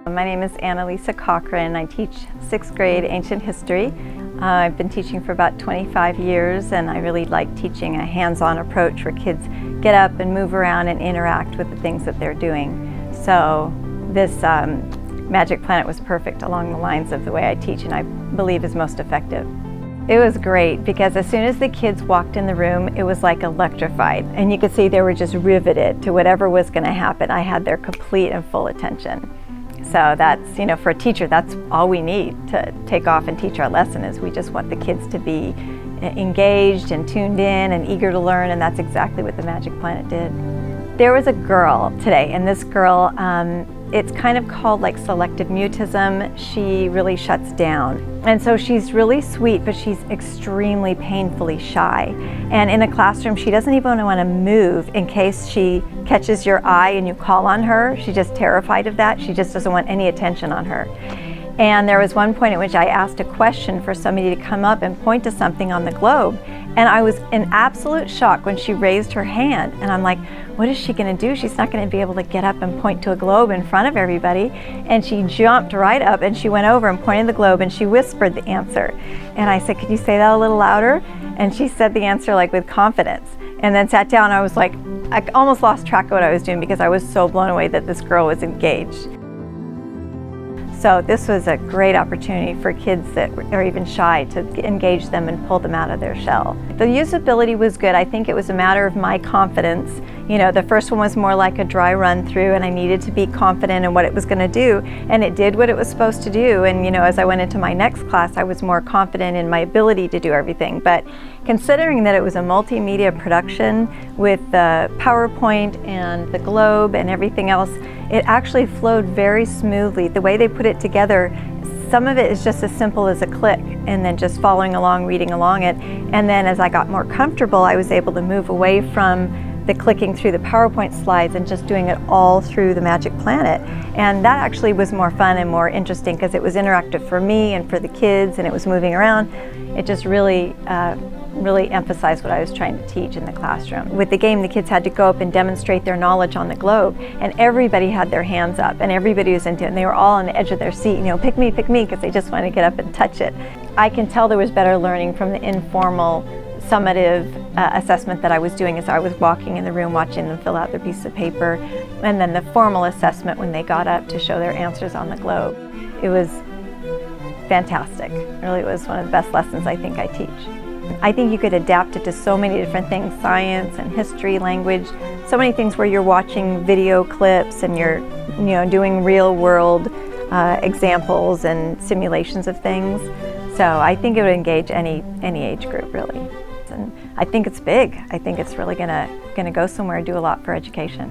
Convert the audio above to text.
My name is Annalisa Cochran. I teach 6th grade ancient history. I've been teaching for about 25 years, and I really like teaching a hands-on approach where kids get up and move around and interact with the things that they're doing. So this Magic Planet was perfect along the lines of the way I teach, and I believe is most effective. It was great because as soon as the kids walked in the room, it was like electrified, and you could see they were just riveted to whatever was going to happen. I had their complete and full attention. So that's, for a teacher, that's all we need to take off and teach our lesson. Is we just want the kids to be engaged and tuned in and eager to learn, and that's exactly what the Magic Planet did. There was a girl today, and this girl, it's kind of called like selective mutism. She really shuts down. And so she's really sweet, but she's extremely painfully shy. And in a classroom, she doesn't even want to move in case she catches your eye and you call on her. She's just terrified of that. She just doesn't want any attention on her. And there was one point at which I asked a question for somebody to come up and point to something on the globe. And I was in absolute shock when she raised her hand. And I'm like, what is she going to do? She's not going to be able to get up and point to a globe in front of everybody. And she jumped right up and she went over and pointed the globe and she whispered the answer. And I said, could you say that a little louder? And she said the answer like with confidence. And then sat down. I was like, I almost lost track of what I was doing because I was so blown away that this girl was engaged. So this was a great opportunity for kids that are even shy to engage them and pull them out of their shell. The usability was good. I think it was a matter of my confidence. The first one was more like a dry run through, and I needed to be confident in what it was going to do, and it did what it was supposed to do. And as I went into my next class, I was more confident in my ability to do everything. But considering that it was a multimedia production with the PowerPoint and the globe and everything else, it actually flowed very smoothly. The way they put it together, some of it is just as simple as a click and then just following along, reading along it. And then as I got more comfortable, I was able to move away from the clicking through the PowerPoint slides and just doing it all through the Magic Planet. And that actually was more fun and more interesting because it was interactive for me and for the kids, and it was moving around. It just really emphasized what I was trying to teach in the classroom. With the game, the kids had to go up and demonstrate their knowledge on the globe, and everybody had their hands up, and everybody was into it, and they were all on the edge of their seat, pick me, because they just wanted to get up and touch it. I can tell there was better learning from the informal, summative assessment that I was doing as I was walking in the room, watching them fill out their piece of paper, and then the formal assessment when they got up to show their answers on the globe. It was fantastic. It really was one of the best lessons I think I teach. I think you could adapt it to so many different things, science and history, language, so many things where you're watching video clips and you're doing real world examples and simulations of things. So I think it would engage any age group really. And I think it's big. I think it's really gonna go somewhere and do a lot for education.